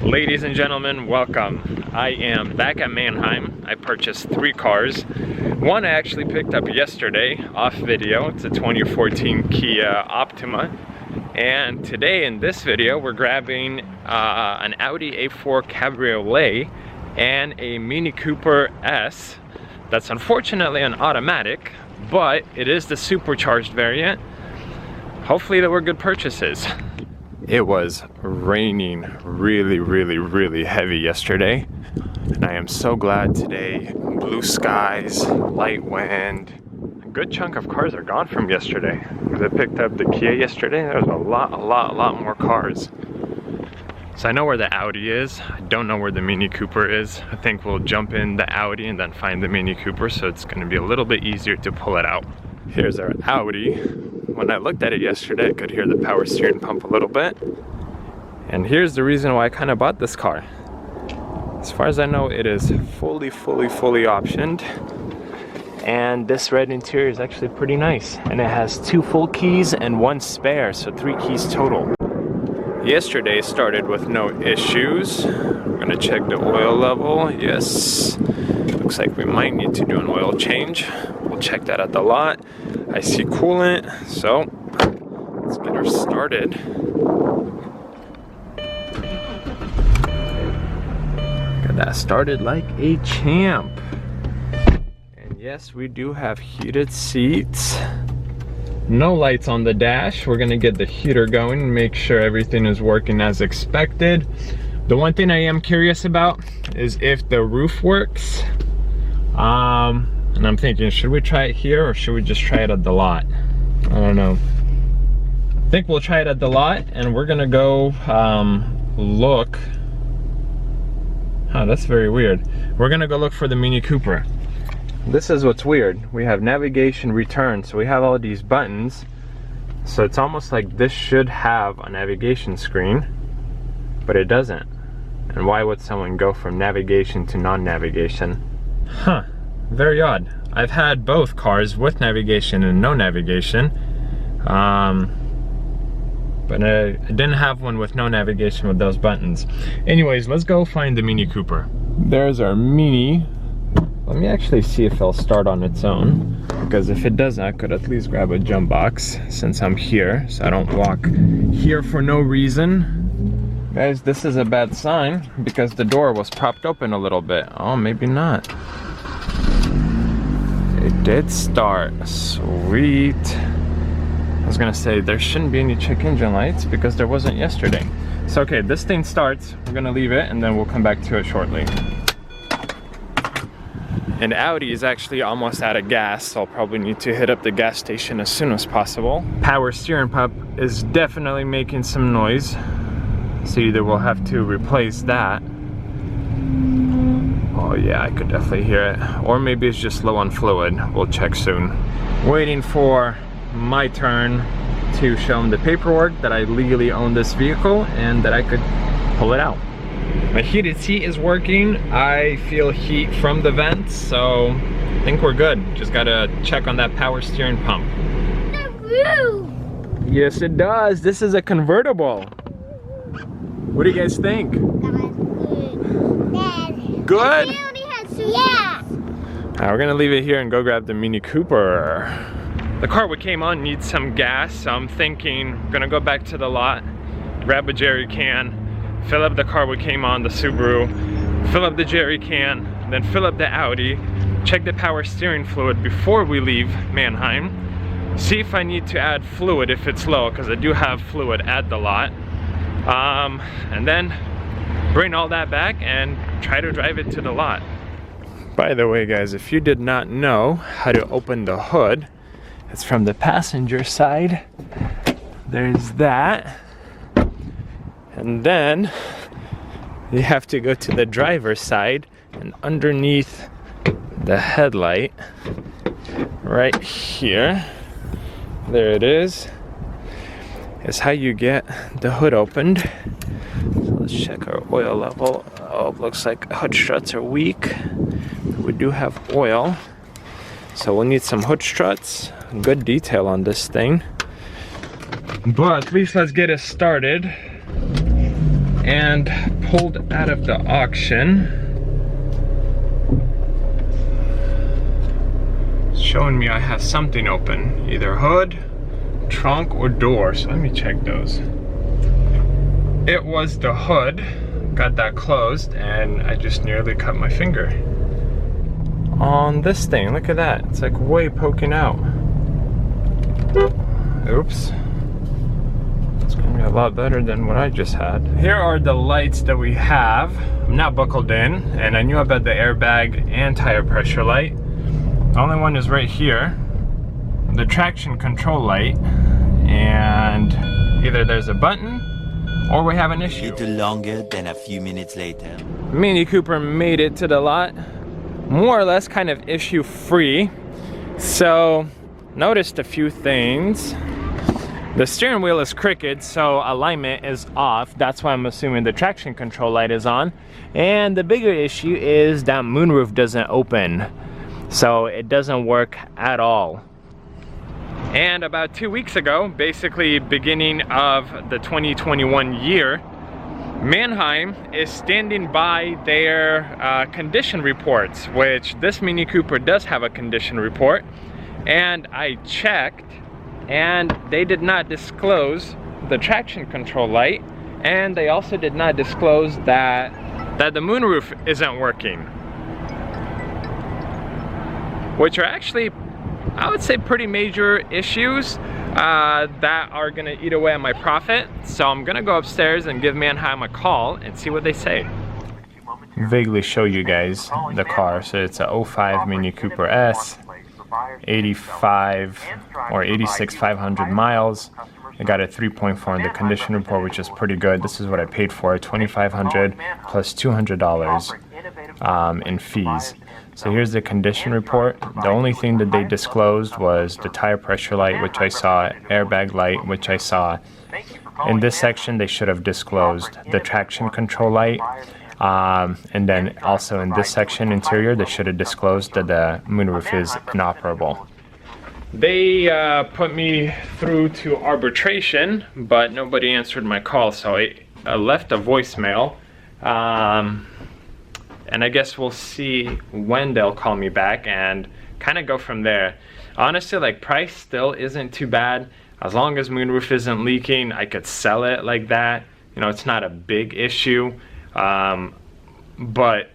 Ladies and gentlemen, welcome. I am back at Mannheim. I purchased 3 cars. One I actually picked up yesterday off video. It's a 2014 Kia Optima. And today in this video, we're grabbing an Audi A4 Cabriolet and a Mini Cooper S. That's unfortunately an automatic, but it is the supercharged variant. Hopefully they were good purchases. It was raining really heavy yesterday, and I am so glad today. Blue skies, light wind. A good chunk of cars are gone from yesterday. Because I picked up the Kia yesterday, there's a lot more cars. So I know where the Audi is. I don't know where the Mini Cooper is. I think we'll jump in the Audi and then find the Mini Cooper, so it's going to be a little bit easier to pull it out. Here's our Audi. When I looked at it yesterday, I could hear the power steering pump a little bit. And here's the reason why I kind of bought this car. As far as I know, it is fully optioned. And this red interior is actually pretty nice. And it has 2 full keys and 1 spare, so 3 keys total. Yesterday started with no issues. We're gonna check the oil level. Yes, looks like we might need to do an oil change. We'll check that at the lot. I see coolant, so let's get her started. Got that started like a champ. And yes, we do have heated seats. No lights on the dash. We're gonna get the heater going and make sure everything is working as expected. The one thing I am curious about is if the roof works. And I'm thinking, should we try it here or should we just try it at the lot? I don't know. I think we'll try it at the lot, and we're gonna go look. Oh, that's very weird. We're gonna go look for the Mini Cooper. This is what's weird. We have navigation return, so we have all these buttons. So it's almost like this should have a navigation screen, but it doesn't. And why would someone go from navigation to non-navigation? Huh, very odd. I've had both cars with navigation and no navigation. But I didn't have one with no navigation with those buttons. Anyways, let's go find the Mini Cooper. There's our Mini. Let me actually see if it'll start on its own, because if it doesn't, I could at least grab a jump box since I'm here, so I don't walk here for no reason. Guys, this is a bad sign because the door was propped open a little bit. Oh, maybe not. It did start. Sweet. I was gonna say there shouldn't be any check engine lights because there wasn't yesterday. So okay, this thing starts. We're gonna leave it and then we'll come back to it shortly. And Audi is actually almost out of gas, so I'll probably need to hit up the gas station as soon as possible. Power steering pump is definitely making some noise, so either we'll have to replace that. Oh yeah, I could definitely hear it. Or maybe it's just low on fluid. We'll check soon. Waiting for my turn to show them the paperwork that I legally own this vehicle and that I could pull it out. My heated seat is working. I feel heat from the vents, so I think we're good. Just gotta check on that power steering pump. Yes, it does. This is a convertible. What do you guys think? Good? Yeah. We're gonna leave it here and go grab the Mini Cooper. The car we came on needs some gas, so I'm thinking we're gonna go back to the lot, grab a jerry can, fill up the car we came on, the Subaru, fill up the jerry can, then fill up the Audi, check the power steering fluid before we leave Mannheim, see if I need to add fluid if it's low, because I do have fluid at the lot, and then bring all that back and try to drive it to the lot. By the way, guys, if you did not know how to open the hood, it's from the passenger side. There's that. And then you have to go to the driver's side, and underneath the headlight, right here, there it is how you get the hood opened. So let's check our oil level. Oh, it looks like hood struts are weak. We do have oil, so we'll need some hood struts. Good detail on this thing. But at least let's get it started. and pulled out of the auction. It's showing me I have something open, either hood, trunk, or door. So let me check those. It was the hood, got that closed, and I just nearly cut my finger on this thing. Look at that, it's like way poking out. Oops. It's gonna be a lot better than what I just had. Here are the lights that we have. I'm not buckled in, and I knew about the airbag and tire pressure light. The only one is right here, the traction control light, and either there's a button or we have an issue. A little longer than a few minutes later. Mini Cooper made it to the lot, more or less kind of issue free. So noticed a few things. The steering wheel is crooked, so alignment is off. That's why I'm assuming the traction control light is on. And the bigger issue is that moonroof doesn't open, so it doesn't work at all. And about 2 weeks ago, basically beginning of the 2021 year, Mannheim is standing by their condition reports, which this Mini Cooper does have a condition report. And I checked, and they did not disclose the traction control light, and they also did not disclose that the moonroof isn't working, which are actually, I would say, pretty major issues that are gonna eat away at my profit. So I'm gonna go upstairs and give Mannheim a call and see what they say. Vaguely show you guys the car. So it's a 05 Mini Cooper S, 85 or 86 500 miles. I got a 3.4 in the condition report, which is pretty good. This is what I paid for, $2,500 plus $200 in fees. So here's the condition report. The only thing that they disclosed was the tire pressure light, which I saw, airbag light, which I saw. In this section, they should have disclosed the traction control light. And then also in this section, interior, they should have disclosed that the moonroof is inoperable. They put me through to arbitration, but nobody answered my call, so I left a voicemail. And I guess we'll see when they'll call me back and kind of go from there. Honestly, like, price still isn't too bad. As long as moonroof isn't leaking, I could sell it like that. You know, it's not a big issue. But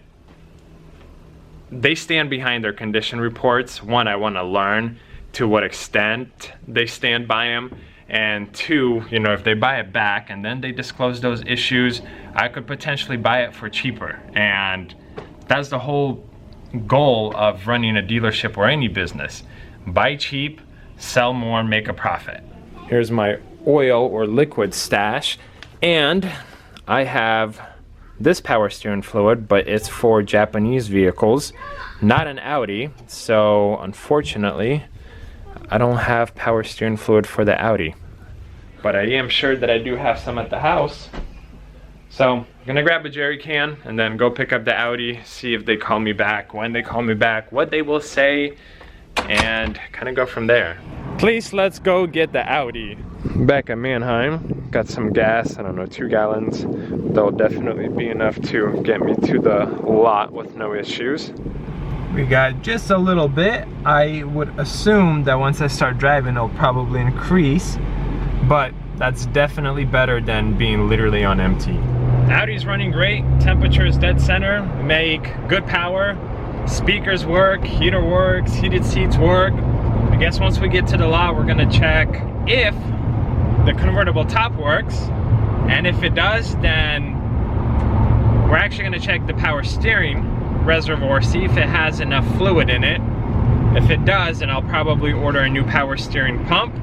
they stand behind their condition reports. One, I want to learn to what extent they stand by them. And two, you know, if they buy it back and then they disclose those issues, I could potentially buy it for cheaper. And that's the whole goal of running a dealership or any business. Buy cheap, sell more, make a profit. Here's my oil or liquid stash. And I have this power steering fluid, but it's for Japanese vehicles, not an Audi. So unfortunately, I don't have power steering fluid for the Audi. But I am sure that I do have some at the house. So I'm gonna grab a jerry can and then go pick up the Audi, see if they call me back, when they call me back, what they will say, and kind of go from there. Please, let's go get the Audi. Back at Mannheim, got some gas, I don't know, 2 gallons. That'll definitely be enough to get me to the lot with no issues. We got just a little bit. I would assume that once I start driving, it'll probably increase, but that's definitely better than being literally on empty. Audi's running great, temperature is dead center, make good power, speakers work, heater works, heated seats work. I guess once we get to the lot, we're gonna check if the convertible top works, and if it does, then we're actually gonna check the power steering reservoir, see if it has enough fluid in it. If it does, then I'll probably order a new power steering pump.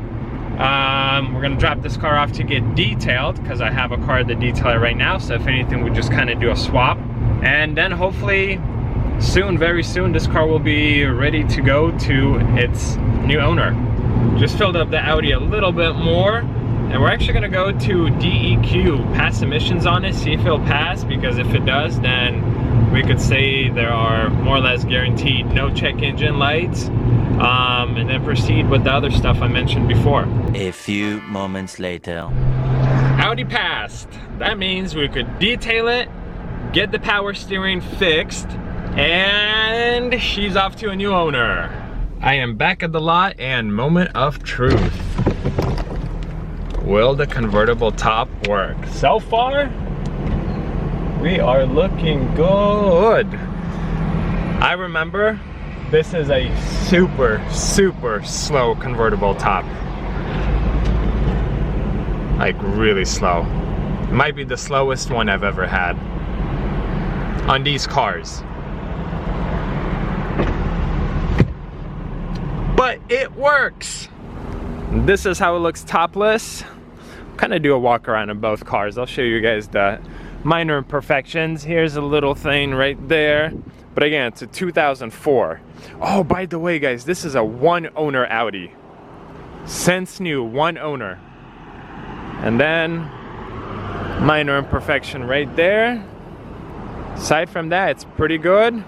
We're gonna drop this car off to get detailed because I have a car to detail it right now, so if anything, we'll just kind of do a swap. And then hopefully soon, very soon, this car will be ready to go to its new owner. Just filled up the Audi a little bit more, and we're actually gonna go to DEQ, pass emissions on it, see if it'll pass, because if it does, then we could say there are more or less guaranteed no check engine lights, and then proceed with the other stuff I mentioned before. A few moments later. Audi Audi passed. That means we could detail it, get the power steering fixed, and she's off to a new owner. I am back at the lot and moment of truth. Will the convertible top work? So far, we are looking good. I remember this is a super slow convertible top. Like really slow. It might be the slowest one I've ever had on these cars. But it works. This is how it looks topless. Kind of do a walk around of both cars. I'll show you guys the minor imperfections. Here's a little thing right there. But again, it's a 2004. Oh, by the way, guys, this is a one owner Audi. Since new, one owner. And then minor imperfection right there. Aside from that, it's pretty good.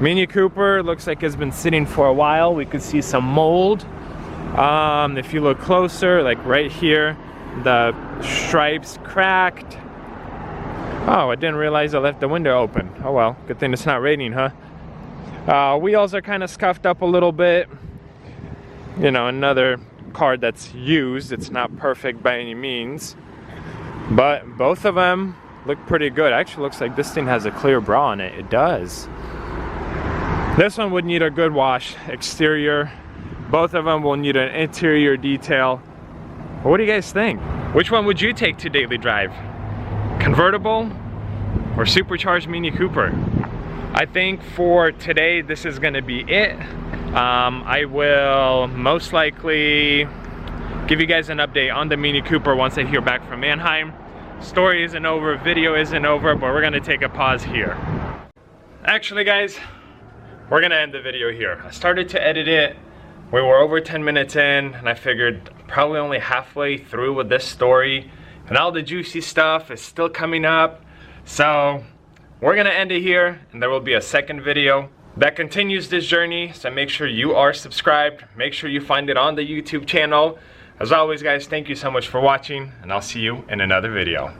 Mini Cooper looks like it's been sitting for a while. We could see some mold. If you look closer, like right here, the stripes cracked. Oh, I didn't realize I left the window open. Oh well, good thing it's not raining, huh? Wheels are kind of scuffed up a little bit. You know, another car that's used. It's not perfect by any means. But both of them look pretty good. Actually looks like this thing has a clear bra on it. It does. This one would need a good wash. Exterior. Both of them will need an interior detail. What do you guys think? Which one would you take to daily drive? Convertible or Supercharged Mini Cooper? I think for today this is gonna be it. I will most likely give you guys an update on the Mini Cooper once I hear back from Mannheim. Story isn't over, video isn't over, but we're gonna take a pause here. Actually guys, we're gonna end the video here. I started to edit it. We were over 10 minutes in and I figured probably only halfway through with this story and all the juicy stuff is still coming up. So we're gonna end it here and there will be a second video that continues this journey. So make sure you are subscribed. Make sure you find it on the YouTube channel. As always guys, thank you so much for watching and I'll see you in another video.